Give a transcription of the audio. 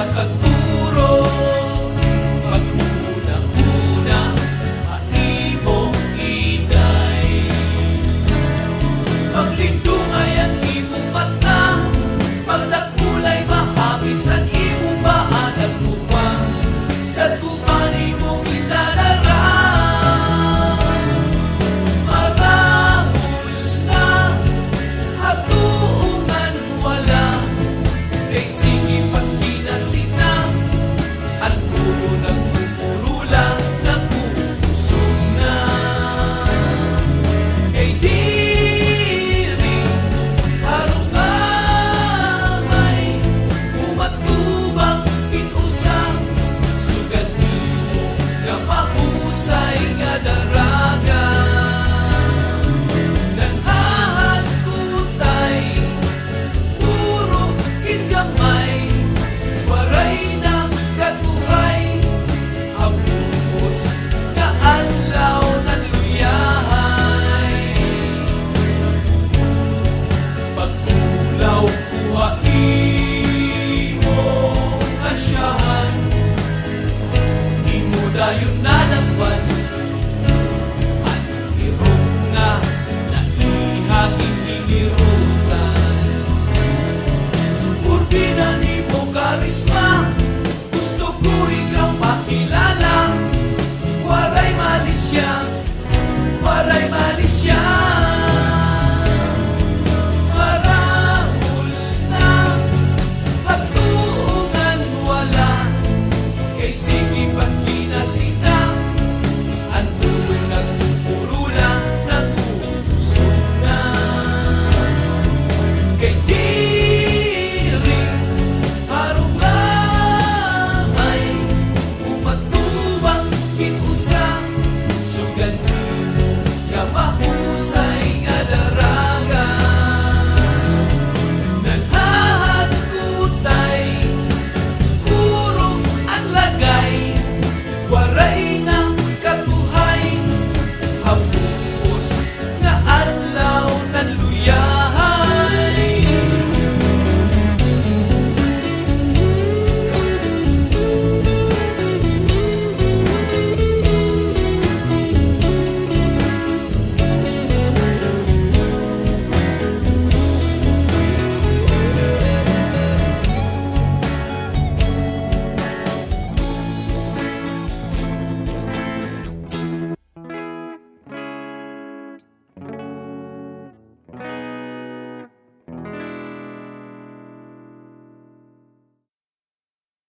nakaturo pag-una-una imong inay. Paglindungay ang imong mata, pagdakulay mahapisan imong baan. Nagkupan imong inadara. Marahol na hatuungan wala, kay sige pagkinasina ang puno nagpupurula, nagpupusog na. Kay diri harong mamay umatubang inusang sugat mo nga mahusay nga daraga. Nanhahan kutay puro ingamay, waray ng katuhay hapos nga adlaw ng luyahay. Pagtulaw kuha imong ansyahan, imo dayon na nagwan at irong nga naihaging hinirutan. Urbi na nimo karisma,